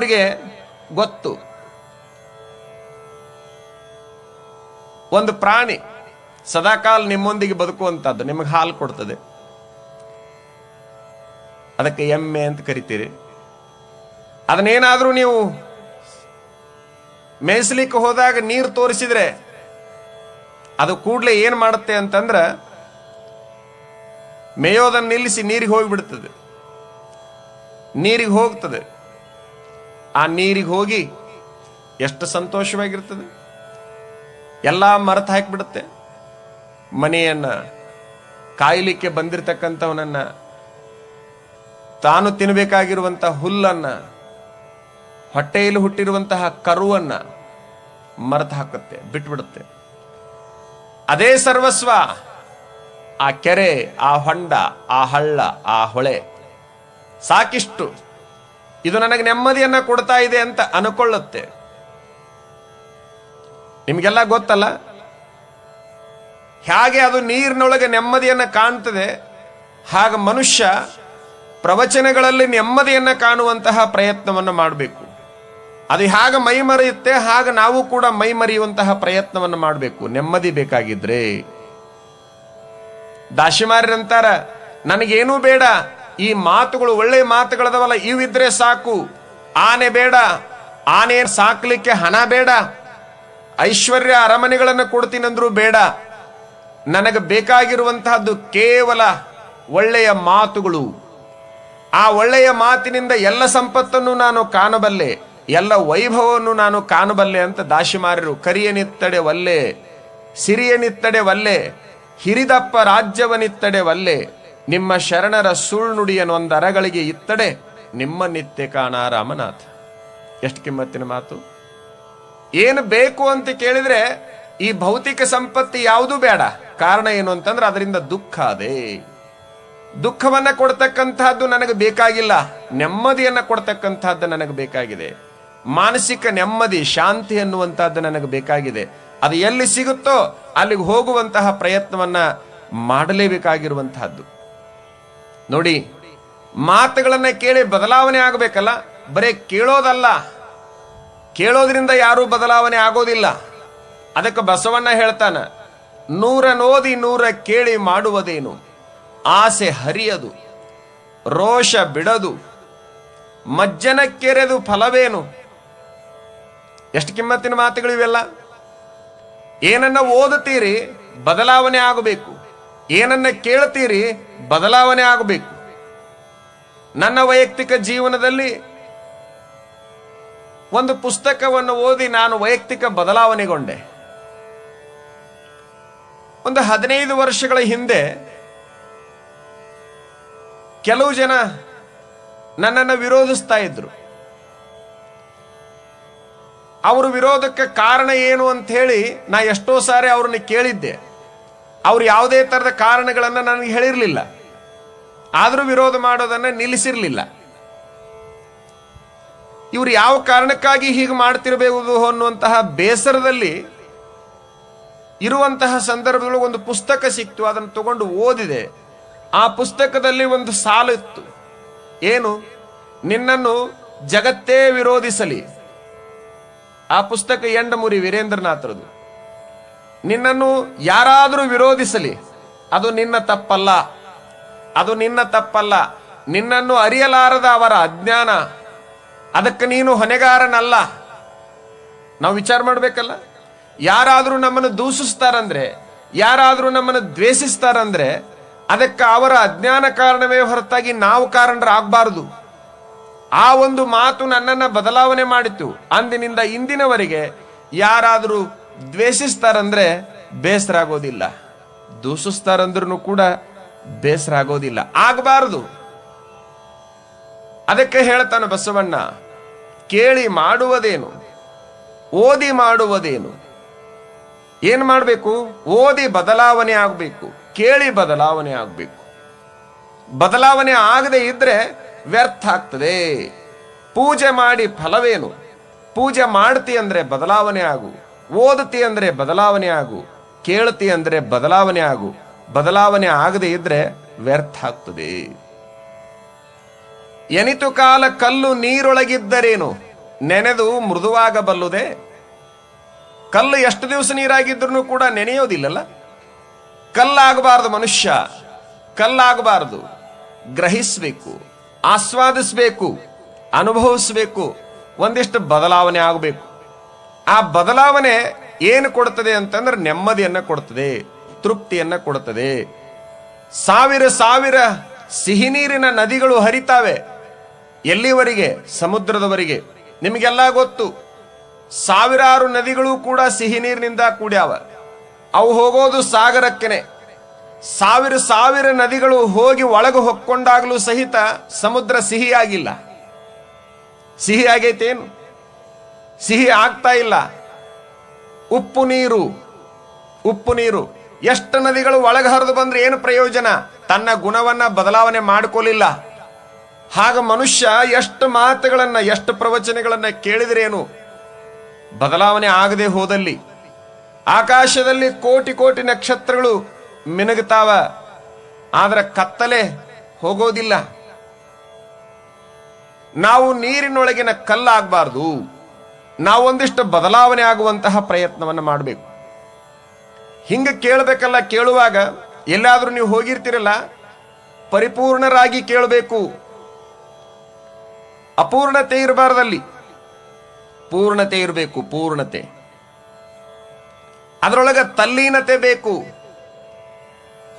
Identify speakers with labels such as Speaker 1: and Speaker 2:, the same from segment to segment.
Speaker 1: ಮಾಡಿದವರಿಗೆ ಗೊತ್ತು. ಒಂದು ಪ್ರಾಣಿ ಸದಾಕಾಲ ನಿಮ್ಮೊಂದಿಗೆ ಬದುಕುವಂಥದ್ದು ನಿಮಗೆ ಹಾಲು ಕೊಡ್ತದೆ, ಅದಕ್ಕೆ ಎಮ್ಮೆ ಅಂತ ಕರಿತೀರಿ. ಅದನ್ನೇನಾದ್ರೂ ನೀವು ಮೇಯಿಸ್ಲಿಕ್ಕೆ ಹೋದಾಗ ನೀರು ತೋರಿಸಿದ್ರೆ ಅದು ಕೂಡಲೇ ಏನು ಮಾಡುತ್ತೆ ಅಂತಂದ್ರ ಮೇಯೋದನ್ನು ನಿಲ್ಲಿಸಿ ನೀರಿಗೆ ಹೋಗಿಬಿಡ್ತದೆ. ನೀರಿಗೆ ಹೋಗ್ತದೆ. ಆ ನೀರಿಗೆ ಹೋಗಿ ಎಷ್ಟು ಸಂತೋಷವಾಗಿರ್ತದೆ. ಎಲ್ಲ ಮರೆತು ಹಾಕಿಬಿಡುತ್ತೆ. ಮನೆಯನ್ನ ಕಾಯಲಿಕ್ಕೆ ಬಂದಿರತಕ್ಕಂಥವನನ್ನ, ತಾನು ತಿನ್ನಬೇಕಾಗಿರುವಂತಹ ಹುಲ್ಲನ್ನ, ಹೊಟ್ಟೆಯಲ್ಲಿ ಹುಟ್ಟಿರುವಂತಹ ಕರುವನ್ನ ಮರೆತು ಹಾಕುತ್ತೆ, ಬಿಟ್ಬಿಡುತ್ತೆ. ಅದೇ ಸರ್ವಸ್ವ. ಆ ಕೆರೆ, ಆ ಹೊಂಡ, ಆ ಹಳ್ಳ, ಆ ಹೊಳೆ ಸಾಕಿಷ್ಟು, ಇದು ನನಗೆ ನೆಮ್ಮದಿಯನ್ನ ಕೊಡ್ತಾ ಇದೆ ಅಂತ ಅನ್ಕೊಳ್ಳುತ್ತೆ. ನಿಮಗೆಲ್ಲ ಗೊತ್ತಲ್ಲ ಹೇಗೆ ಅದು ನೀರಿನೊಳಗೆ ನೆಮ್ಮದಿಯನ್ನ ಕಾಣ್ತದೆ. ಹಾಗ ಮನುಷ್ಯ ಪ್ರವಚನಗಳಲ್ಲಿ ನೆಮ್ಮದಿಯನ್ನ ಕಾಣುವಂತಹ ಪ್ರಯತ್ನವನ್ನು ಮಾಡಬೇಕು. ಅದು ಹೇಗೆ ಮೈ ಮರೆಯುತ್ತೆ ಹಾಗೆ ನಾವು ಕೂಡ ಮೈ ಮರೆಯುವಂತಹ ಪ್ರಯತ್ನವನ್ನು ಮಾಡಬೇಕು, ನೆಮ್ಮದಿ ಬೇಕಾಗಿದ್ರೆ. ದಾಶಿಮಾರ್ಯರಂತಾರ, ನನಗೇನೂ ಬೇಡ, ಈ ಮಾತುಗಳು ಒಳ್ಳೆ ಮಾತುಗಳದವಲ್ಲ ಇವಿದ್ರೆ ಸಾಕು. ಆನೆ ಬೇಡ, ಆನೆ ಸಾಕ್ಲಿಕ್ಕೆ ಹಣ ಬೇಡ, ಐಶ್ವರ್ಯ ಅರಮನೆಗಳನ್ನು ಕೊಡ್ತೀನಂದ್ರೂ ಬೇಡ. ನನಗೆ ಬೇಕಾಗಿರುವಂತಹದ್ದು ಕೇವಲ ಒಳ್ಳೆಯ ಮಾತುಗಳು. ಆ ಒಳ್ಳೆಯ ಮಾತಿನಿಂದ ಎಲ್ಲ ಸಂಪತ್ತನ್ನು ನಾನು ಕಾಣಬಲ್ಲೆ, ಎಲ್ಲ ವೈಭವವನ್ನು ನಾನು ಕಾಣಬಲ್ಲೆ ಅಂತ ದಾಶಿಮಾರ್ಯರು ಕರಿಯನಿತ್ತಡೆ ವಲ್ಲೆ, ಸಿರಿಯನಿತ್ತಡೆ ವಲ್ಲೆ, ಹಿರಿದಪ್ಪ ರಾಜ್ಯವನಿತ್ತಡೆ ವಲ್ಲೆ, ನಿಮ್ಮ ಶರಣರ ಸುಳ್ನುಡಿಯನ್ನೊಂದು ಅರಗಳಿಗೆ ಇತ್ತಡೆ ನಿಮ್ಮ ನಿತ್ಯ ಕಾಣ ರಾಮನಾಥ. ಎಷ್ಟು ಕಿಮ್ಮತ್ತಿನ ಮಾತು. ಏನು ಬೇಕು ಅಂತ ಕೇಳಿದ್ರೆ ಈ ಭೌತಿಕ ಸಂಪತ್ತಿ ಯಾವುದೂ ಬೇಡ. ಕಾರಣ ಏನು ಅಂತಂದ್ರೆ ಅದರಿಂದ ದುಃಖ ಅದೇ. ದುಃಖವನ್ನ ಕೊಡ್ತಕ್ಕಂತಹದ್ದು ನನಗೆ ಬೇಕಾಗಿಲ್ಲ, ನೆಮ್ಮದಿಯನ್ನ ಕೊಡ್ತಕ್ಕಂತಹದ್ದು ನನಗೆ ಬೇಕಾಗಿದೆ. ಮಾನಸಿಕ ನೆಮ್ಮದಿ, ಶಾಂತಿ ಅನ್ನುವಂತಹದ್ದು ನನಗೆ ಬೇಕಾಗಿದೆ. ಅದು ಎಲ್ಲಿ ಸಿಗುತ್ತೋ ಅಲ್ಲಿಗೆ ಹೋಗುವಂತಹ ಪ್ರಯತ್ನವನ್ನ ಮಾಡಲೇಬೇಕಾಗಿರುವಂತಹದ್ದು. ನೋಡಿ, ಮಾತುಗಳನ್ನ ಕೇಳಿ ಬದಲಾವಣೆ ಆಗಬೇಕಲ್ಲ, ಬರೇ ಕೇಳೋದಲ್ಲ. ಕೇಳೋದ್ರಿಂದ ಯಾರೂ ಬದಲಾವಣೆ ಆಗೋದಿಲ್ಲ. ಅದಕ್ಕೆ ಬಸವಣ್ಣ ಹೇಳ್ತಾನ, 100 ನೋದಿ 100 ಕೇಳಿ ಮಾಡುವುದೇನು, ಆಸೆ ಹರಿಯದು, ರೋಷ ಬಿಡದು, ಮಜ್ಜನ ಕೆರೆದು ಫಲವೇನು. ಎಷ್ಟು ಕಿಮ್ಮತ್ತಿನ ಮಾತುಗಳು ಇವೆಲ್ಲ. ಏನನ್ನ ಓದುತ್ತೀರಿ ಬದಲಾವಣೆ ಆಗಬೇಕು, ಏನನ್ನ ಕೇಳ್ತೀರಿ ಬದಲಾವಣೆ ಆಗಬೇಕು. ನನ್ನ ವೈಯಕ್ತಿಕ ಜೀವನದಲ್ಲಿ ಒಂದು ಪುಸ್ತಕವನ್ನು ಓದಿ ನಾನು ವೈಯಕ್ತಿಕ ಬದಲಾವಣೆಗೊಂಡೆ. ಒಂದು 15 ವರ್ಷಗಳ ಹಿಂದೆ ಕೆಲವು ಜನ ನನ್ನನ್ನು ವಿರೋಧಿಸ್ತಾ ಇದ್ರು. ಅವರು ವಿರೋಧಕ್ಕೆ ಕಾರಣ ಏನು ಅಂತ ಹೇಳಿ ನಾ ಎಷ್ಟೋ ಸಾರಿ ಅವ್ರನ್ನ ಕೇಳಿದ್ದೆ. ಅವ್ರು ಯಾವುದೇ ತರದ ಕಾರಣಗಳನ್ನು ನನಗೆ ಹೇಳಿರಲಿಲ್ಲ, ಆದರೂ ವಿರೋಧ ಮಾಡೋದನ್ನ ನಿಲ್ಲಿಸಿರ್ಲಿಲ್ಲ. ಇವರು ಯಾವ ಕಾರಣಕ್ಕಾಗಿ ಹೀಗೆ ಮಾಡ್ತಿರಬೇಕು ಅನ್ನುವಂತಹ ಬೇಸರದಲ್ಲಿ ಇರುವಂತಹ ಸಂದರ್ಭಗಳು ಒಂದು ಪುಸ್ತಕ ಸಿಕ್ತು. ಅದನ್ನು ತಗೊಂಡು ಓದಿದೆ. ಆ ಪುಸ್ತಕದಲ್ಲಿ ಒಂದು ಸಾಲು ಇತ್ತು. ಏನು? ನಿನ್ನನ್ನು ಜಗತ್ತೇ ವಿರೋಧಿಸಲಿ. ಆ ಪುಸ್ತಕ ಎಂಡಮುರಿ ವೀರೇಂದ್ರನಾಥರದು. ನಿನ್ನನ್ನು ಯಾರಾದರೂ ವಿರೋಧಿಸಲಿ, ಅದು ನಿನ್ನ ತಪ್ಪಲ್ಲ, ಅದು ನಿನ್ನ ತಪ್ಪಲ್ಲ. ನಿನ್ನನ್ನು ಅರಿಯಲಾರದ ಅವರ ಅಜ್ಞಾನ, ಅದಕ್ಕೆ ನೀನು ಹೊಣೆಗಾರನಲ್ಲ. ನಾವು ವಿಚಾರ ಮಾಡಬೇಕಲ್ಲ. ಯಾರಾದರೂ ನಮ್ಮನ್ನು ದೂಷಿಸ್ತಾರಂದ್ರೆ, ಯಾರಾದರೂ ನಮ್ಮನ್ನು ದ್ವೇಷಿಸ್ತಾರಂದ್ರೆ ಅದಕ್ಕೆ ಅವರ ಅಜ್ಞಾನ ಕಾರಣವೇ ಹೊರತಾಗಿ ನಾವು ಕಾರಣರಾಗಬಾರದು. ಆ ಒಂದು ಮಾತು ನನ್ನನ್ನು ಬದಲಾವಣೆ ಮಾಡಿತು. ಅಂದಿನಿಂದ ಇಂದಿನವರೆಗೆ ಯಾರಾದರೂ ದ್ವೇಷಿಸ್ತಾರಂದ್ರೆ ಬೇಸರ ಆಗೋದಿಲ್ಲ, ದೂಷಿಸ್ತಾರಂದ್ರೂ ಕೂಡ ಬೇಸರ ಆಗೋದಿಲ್ಲ, ಆಗಬಾರದು. ಅದಕ್ಕೆ ಹೇಳ್ತಾನೆ ಬಸವಣ್ಣ, ಕೇಳಿ ಮಾಡುವುದೇನು, ಓದಿ ಮಾಡುವುದೇನು. ಏನ್ ಮಾಡಬೇಕು? ಓದಿ ಬದಲಾವಣೆ ಆಗಬೇಕು, ಕೇಳಿ ಬದಲಾವಣೆ ಆಗಬೇಕು. ಬದಲಾವಣೆ ಆಗದೆ ಇದ್ರೆ ವ್ಯರ್ಥ ಆಗ್ತದೆ. ಪೂಜೆ ಮಾಡಿ ಫಲವೇನು? ಪೂಜೆ ಮಾಡ್ತಿ ಅಂದ್ರೆ ಬದಲಾವಣೆ ಆಗು, ಓದುತ್ತಿ ಅಂದ್ರೆ ಬದಲಾವಣೆ ಆಗು, ಕೇಳ್ತಿ ಅಂದ್ರೆ ಬದಲಾವಣೆ ಆಗು. ಬದಲಾವಣೆ ಆಗದೆ ಇದ್ರೆ ವ್ಯರ್ಥ ಆಗ್ತದೆ. ಎನಿತು ಕಾಲ ಕಲ್ಲು ನೀರೊಳಗಿದ್ದರೇನು, ನೆನೆದು ಮೃದುವಾಗಬಲ್ಲುದೆ? ಕಲ್ಲು ಎಷ್ಟು ದಿವಸ ನೀರಾಗಿದ್ರೂ ಕೂಡ ನೆನೆಯೋದಿಲ್ಲಲ್ಲ. ಕಲ್ಲಾಗಬಾರದು ಮನುಷ್ಯ, ಕಲ್ಲಾಗಬಾರದು. ಗ್ರಹಿಸಬೇಕು, ಆಸ್ವಾದಿಸಬೇಕು, ಅನುಭವಿಸಬೇಕು, ಒಂದಿಷ್ಟು ಬದಲಾವಣೆ ಆಗಬೇಕು. ಆ ಬದಲಾವಣೆ ಏನು ಕೊಡ್ತದೆ ಅಂತಂದ್ರೆ ನೆಮ್ಮದಿಯನ್ನ ಕೊಡ್ತದೆ, ತೃಪ್ತಿಯನ್ನ ಕೊಡ್ತದೆ. ಸಾವಿರ ಸಾವಿರ ಸಿಹಿ ನೀರಿನ ನದಿಗಳು ಹರಿತಾವೆ. ಎಲ್ಲಿವರೆಗೆ? ಸಮುದ್ರದವರೆಗೆ. ನಿಮಗೆಲ್ಲ ಗೊತ್ತು, ಸಾವಿರಾರು ನದಿಗಳು ಕೂಡ ಸಿಹಿ ನೀರಿನಿಂದ ಕೂಡ್ಯಾವ. ಅವು ಹೋಗೋದು ಸಾಗರಕ್ಕೆನೆ. ಸಾವಿರ ಸಾವಿರ ನದಿಗಳು ಹೋಗಿ ಒಳಗೆ ಹೊಕ್ಕೊಂಡಾಗಲೂ ಸಹಿತ ಸಮುದ್ರ ಸಿಹಿಯಾಗಿಲ್ಲ. ಸಿಹಿ ಆಗೈತೇನು? ಸಿಹಿ ಆಗ್ತಾ ಇಲ್ಲ. ಉಪ್ಪು ನೀರು, ಉಪ್ಪು ನೀರು. ಎಷ್ಟು ನದಿಗಳು ಒಳಗೆ ಹರಿದು ಬಂದ್ರೆ ಏನು ಪ್ರಯೋಜನ? ತನ್ನ ಗುಣವನ್ನ ಬದಲಾವಣೆ ಮಾಡಿಕೊಳ್ಳಿಲ್ಲ. ಹಾಗ ಮನುಷ್ಯ ಎಷ್ಟು ಮಾತುಗಳನ್ನ, ಎಷ್ಟು ಪ್ರವಚನಗಳನ್ನ ಕೇಳಿದ್ರೇನು ಬದಲಾವಣೆ ಆಗದೆ ಹೋದಲ್ಲಿ? ಆಕಾಶದಲ್ಲಿ ಕೋಟಿ ಕೋಟಿ ನಕ್ಷತ್ರಗಳು ಮಿನುಗುತ್ತಾವ, ಆದ್ರೆ ಕತ್ತಲೆ ಹೋಗೋದಿಲ್ಲ. ನಾವು ನೀರಿನೊಳಗಿನ ಕಲ್ಲಾಗಬಾರ್ದು. ನಾವೊಂದಿಷ್ಟು ಬದಲಾವಣೆ ಆಗುವಂತಹ ಪ್ರಯತ್ನವನ್ನು ಮಾಡಬೇಕು. ಹಿಂಗ ಕೇಳಬೇಕಲ್ಲ. ಕೇಳುವಾಗ ಎಲ್ಲಾದ್ರೂ ನೀವು ಹೋಗಿರ್ತೀರಲ್ಲ, ಪರಿಪೂರ್ಣರಾಗಿ ಕೇಳಬೇಕು. ಅಪೂರ್ಣತೆ ಇರಬಾರ್ದಲ್ಲಿ, ಪೂರ್ಣತೆ ಇರಬೇಕು. ಪೂರ್ಣತೆ, ಅದರೊಳಗೆ ತಲ್ಲೀನತೆ ಬೇಕು.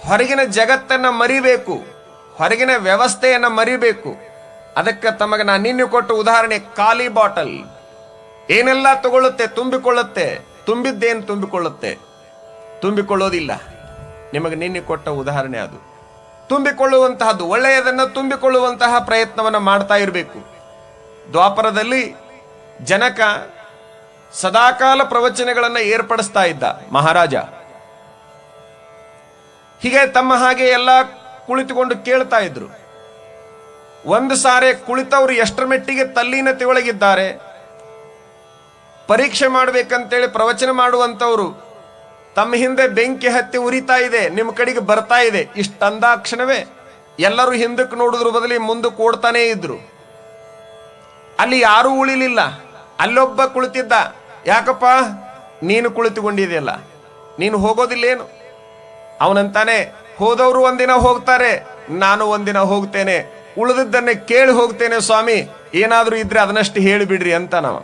Speaker 1: ಹೊರಗಿನ ಜಗತ್ತನ್ನ ಮರಿಬೇಕು, ಹೊರಗಿನ ವ್ಯವಸ್ಥೆಯನ್ನ ಮರಿಬೇಕು. ಅದಕ್ಕೆ ತಮಗೆ ನಾನು ನಿನ್ನೆ ಕೊಟ್ಟ ಉದಾಹರಣೆ, ಖಾಲಿ ಬಾಟಲ್ ಏನೆಲ್ಲ ತಗೊಳ್ಳುತ್ತೆ, ತುಂಬಿಕೊಳ್ಳುತ್ತೆ. ತುಂಬಿದ್ದೇನು ತುಂಬಿಕೊಳ್ಳುತ್ತೆ? ತುಂಬಿಕೊಳ್ಳೋದಿಲ್ಲ. ನಿಮಗೆ ನಿನ್ನೆ ಕೊಟ್ಟ ಉದಾಹರಣೆ ಅದು. ತುಂಬಿಕೊಳ್ಳುವಂತಹದ್ದು, ಒಳ್ಳೆಯದನ್ನು ತುಂಬಿಕೊಳ್ಳುವಂತಹ ಪ್ರಯತ್ನವನ್ನು ಮಾಡ್ತಾ ಇರಬೇಕು. ದ್ವಾಪರದಲ್ಲಿ ಜನಕ ಸದಾಕಾಲ ಪ್ರವಚನಗಳನ್ನು ಏರ್ಪಡಿಸ್ತಾ ಇದ್ದ ಮಹಾರಾಜ. ಹೀಗೆ ತಮ್ಮ ಹಾಗೆ ಎಲ್ಲ ಕುಳಿತುಕೊಂಡು ಕೇಳ್ತಾ ಇದ್ರು. ಒಂದು ಸಾರೆ ಕುಳಿತವರು ಎಷ್ಟರ ಮೆಟ್ಟಿಗೆ ತಲ್ಲೀನತೆ ಒಳಗಿದ್ದಾರೆ ಪರೀಕ್ಷೆ ಮಾಡ್ಬೇಕಂತೇಳಿ ಪ್ರವಚನ ಮಾಡುವಂತವ್ರು ತಮ್ಮ ಹಿಂದೆ ಬೆಂಕಿ ಹತ್ತಿ ಉರಿತಾ ಇದೆ, ನಿಮ್ಮ ಕಡೆಗೆ ಬರ್ತಾ ಇದೆ. ಇಷ್ಟಂದಾಕ್ಷಣವೇ ಎಲ್ಲರೂ ಹಿಂದಕ್ಕೆ ನೋಡಿದ್ರ ಬದಲಿ ಮುಂದಕ್ಕೆ ಓಡ್ತಾನೇ ಇದ್ರು. ಅಲ್ಲಿ ಯಾರೂ ಉಳಿಲಿಲ್ಲ. ಅಲ್ಲೊಬ್ಬ ಕುಳಿತಿದ್ದ. ಯಾಕಪ್ಪ? ನೀನು ಕುಳಿತುಕೊಂಡಿದೆಯಲ್ಲ, ನೀನು ಹೋಗೋದಿಲ್ಲೇನು? ಅವನಂತಾನೆ, ಹೋದವರು ಒಂದಿನ ಹೋಗ್ತಾರೆ, ನಾನು ಒಂದಿನ ಹೋಗ್ತೇನೆ, ಉಳಿದದ್ದನ್ನೇ ಕೇಳಿ ಹೋಗ್ತೇನೆ ಸ್ವಾಮಿ, ಏನಾದ್ರೂ ಇದ್ರೆ ಅದನ್ನಷ್ಟು ಹೇಳಿಬಿಡ್ರಿ ಅಂತ. ನಾವು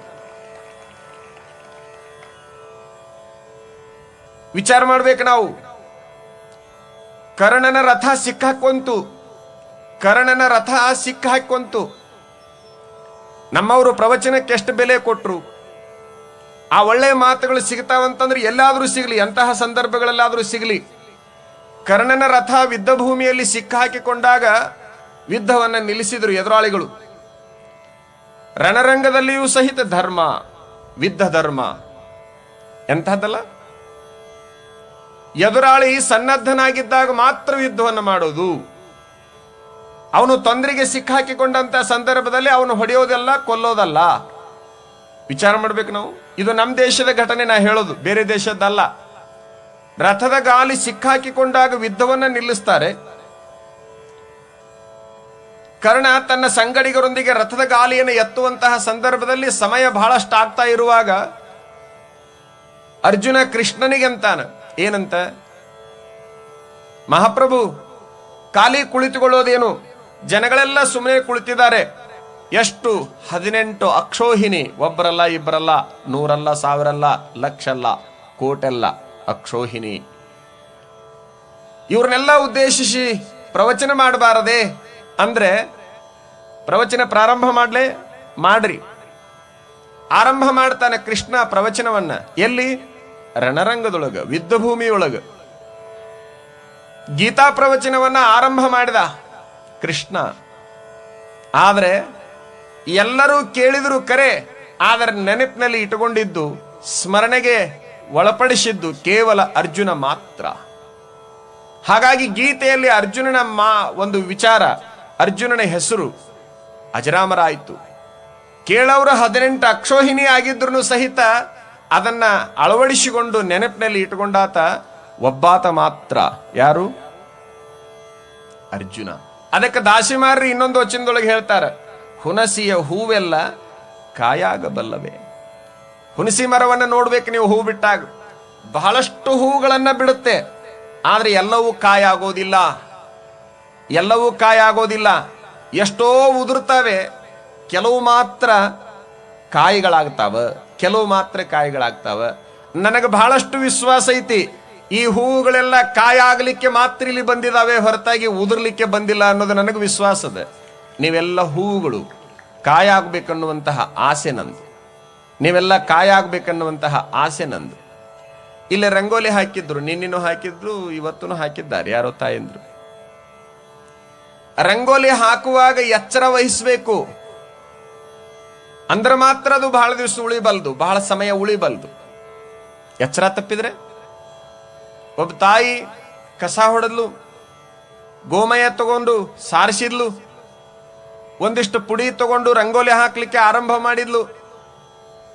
Speaker 1: ವಿಚಾರ ಮಾಡ್ಬೇಕು. ನಾವು ಕರ್ಣನ ರಥ ಸಿಕ್ಕಾಕೊಂತು, ಕರ್ಣನ ರಥ ಸಿಕ್ಕಾಕೊಂತು. ನಮ್ಮವರು ಪ್ರವಚನಕ್ಕೆ ಎಷ್ಟು ಬೆಲೆ ಕೊಟ್ರು. ಆ ಒಳ್ಳೆಯ ಮಾತುಗಳು ಸಿಗ್ತಾವಂತಂದ್ರೆ ಎಲ್ಲಾದ್ರೂ ಸಿಗಲಿ, ಅಂತಹ ಸಂದರ್ಭಗಳಲ್ಲಾದ್ರೂ ಸಿಗಲಿ. ಕರ್ಣನ ರಥ ಯುದ್ಧ ಭೂಮಿಯಲ್ಲಿ ಸಿಕ್ಕಾಕಿಕೊಂಡಾಗ ಯುದ್ಧವನ್ನು ನಿಲ್ಲಿಸಿದ್ರು ಎದುರಾಳಿಗಳು. ರಣರಂಗದಲ್ಲಿಯೂ ಸಹಿತ ಧರ್ಮ, ಯುದ್ಧ ಧರ್ಮ ಎಂತಹದ್ದಲ್ಲ. ಎದುರಾಳಿ ಸನ್ನದ್ಧನಾಗಿದ್ದಾಗ ಮಾತ್ರ ಯುದ್ಧವನ್ನು ಮಾಡೋದು. ಅವನು ತೊಂದರೆಗೆ ಸಿಕ್ಕಾಕಿಕೊಂಡಂತ ಸಂದರ್ಭದಲ್ಲಿ ಅವನು ಹೊಡೆಯೋದಲ್ಲ, ಕೊಲ್ಲೋದಲ್ಲ. ವಿಚಾರ ಮಾಡ್ಬೇಕು ನಾವು. ಇದು ನಮ್ಮ ದೇಶದ ಘಟನೆ, ನಾ ಹೇಳೋದು, ಬೇರೆ ದೇಶದ್ದಲ್ಲ. ರಥದ ಗಾಲಿ ಸಿಕ್ಕಾಕಿಕೊಂಡಾಗ ಯುದ್ಧವನ್ನ ನಿಲ್ಲಿಸ್ತಾರೆ. ಕರ್ಣ ತನ್ನ ಸಂಗಡಿಗರೊಂದಿಗೆ ರಥದ ಗಾಲಿಯನ್ನು ಎತ್ತುವಂತಹ ಸಂದರ್ಭದಲ್ಲಿ ಸಮಯ ಬಹಳಷ್ಟು ಆಗ್ತಾ ಇರುವಾಗ ಅರ್ಜುನ ಕೃಷ್ಣನಿಗೆ ಅಂತಾನ, ಏನಂತ? ಮಹಾಪ್ರಭು, ಖಾಲಿ ಕುಳಿತುಕೊಳ್ಳೋದೇನು? ಜನಗಳೆಲ್ಲ ಸುಮ್ಮನೆ ಕುಳಿತಿದ್ದಾರೆ. ಎಷ್ಟು? 18 ಅಕ್ಷೋಹಿಣಿ. ಒಬ್ಬರಲ್ಲ, ಇಬ್ಬರಲ್ಲ, 100 ಸಾವಿರಲ್ಲ, ಲಕ್ಷಲ್ಲ, ಕೋಟೆಲ್ಲ ಅಕ್ಷೋಹಿಣಿ. ಇವ್ರನ್ನೆಲ್ಲ ಉದ್ದೇಶಿಸಿ ಪ್ರವಚನ ಮಾಡಬಾರದೆ ಅಂದ್ರೆ, ಪ್ರವಚನ ಪ್ರಾರಂಭ ಮಾಡ್ರಿ. ಆರಂಭ ಮಾಡ್ತಾನೆ ಕೃಷ್ಣ ಪ್ರವಚನವನ್ನ. ಎಲ್ಲಿ? ರಣರಂಗದೊಳಗ, ಯುದ್ಧ ಭೂಮಿಯೊಳಗ. ಗೀತಾ ಪ್ರವಚನವನ್ನ ಆರಂಭ ಮಾಡಿದ ಕೃಷ್ಣ. ಆದ್ರೆ ಎಲ್ಲರೂ ಕೇಳಿದ್ರು ಕರೆ, ಆದರೆ ನೆನಪಿನಲ್ಲಿ ಇಟ್ಟುಕೊಂಡಿದ್ದು, ಸ್ಮರಣೆಗೆ ಒಳಪಡಿಸಿದ್ದು ಕೇವಲ ಅರ್ಜುನ ಮಾತ್ರ. ಹಾಗಾಗಿ ಗೀತೆಯಲ್ಲಿ ಅರ್ಜುನನ ಒಂದು ವಿಚಾರ, ಅರ್ಜುನನ ಹೆಸರು ಅಜರಾಮರ ಆಯಿತು. ಕೇಳವರು 18 ಅಕ್ಷೋಹಿಣಿ ಆಗಿದ್ರು ಸಹಿತ ಅದನ್ನ ಅಳವಡಿಸಿಕೊಂಡು ನೆನಪಿನಲ್ಲಿ ಇಟ್ಟುಕೊಂಡಾತ ಒಬ್ಬಾತ ಮಾತ್ರ. ಯಾರು? ಅರ್ಜುನ. ಅದಕ್ಕೆ ದಾಸಿಮಾರ್ರಿ ಇನ್ನೊಂದು ವಚನದೊಳಗೆ ಹೇಳ್ತಾರೆ, ಹುಣಸಿಯ ಹೂವೆಲ್ಲ ಕಾಯಾಗಬಲ್ಲವೆ. ಹುಣಸಿ ಮರವನ್ನು ನೋಡ್ಬೇಕು ನೀವು, ಹೂ ಬಿಟ್ಟಾಗ ಬಹಳಷ್ಟು ಹೂಗಳನ್ನ ಬಿಡುತ್ತೆ, ಆದ್ರೆ ಎಲ್ಲವೂ ಕಾಯಾಗೋದಿಲ್ಲ. ಎಲ್ಲವೂ ಕಾಯಾಗೋದಿಲ್ಲ. ಎಷ್ಟೋ ಉದುರ್ತವೆ, ಕೆಲವು ಮಾತ್ರ ಕಾಯಿಗಳಾಗ್ತಾವ, ಕೆಲವು ಮಾತ್ರ ಕಾಯಿಗಳಾಗ್ತಾವ. ನನಗೆ ಬಹಳಷ್ಟು ವಿಶ್ವಾಸ ಐತಿ, ಈ ಹೂವುಗಳೆಲ್ಲ ಕಾಯಾಗಲಿಕ್ಕೆ ಮಾತ್ರ ಇಲ್ಲಿ ಬಂದಿದ್ದಾವೆ, ಹೊರತಾಗಿ ಉದುರ್ಲಿಕ್ಕೆ ಬಂದಿಲ್ಲ ಅನ್ನೋದು ನನಗೆ ವಿಶ್ವಾಸ ಅದ. ನೀವೆಲ್ಲ ಹೂವುಗಳು ಕಾಯಾಗಬೇಕನ್ನುವಂತಹ ಆಸೆ ನಂದು, ನೀವೆಲ್ಲ ಕಾಯಾಗಬೇಕನ್ನುವಂತಹ ಆಸೆ ನಂದು. ಇಲ್ಲಿ ರಂಗೋಲಿ ಹಾಕಿದ್ರು, ನಿನ್ನೆನೂ ಹಾಕಿದ್ರು, ಇವತ್ತೂ ಹಾಕಿದ್ದಾರೆ ಯಾರೋ ತಾಯಂದ್ರು. ರಂಗೋಲಿ ಹಾಕುವಾಗ ಎಚ್ಚರ ವಹಿಸಬೇಕು, ಅಂದ್ರೆ ಮಾತ್ರ ಅದು ಬಹಳ ದಿವಸ ಉಳಿಬಲ್ದು, ಬಹಳ ಸಮಯ ಉಳಿಬಲ್ದು. ಎಚ್ಚರ ತಪ್ಪಿದ್ರೆ, ಒಬ್ಬ ತಾಯಿ ಕಸ ಹೊಡೆದ್ಲು, ಗೋಮಯ ತಗೊಂಡು ಸಾರಿಸಿದ್ಲು, ಒಂದಿಷ್ಟು ಪುಡಿ ತಗೊಂಡು ರಂಗೋಲಿ ಹಾಕ್ಲಿಕ್ಕೆ ಆರಂಭ ಮಾಡಿದ್ಲು.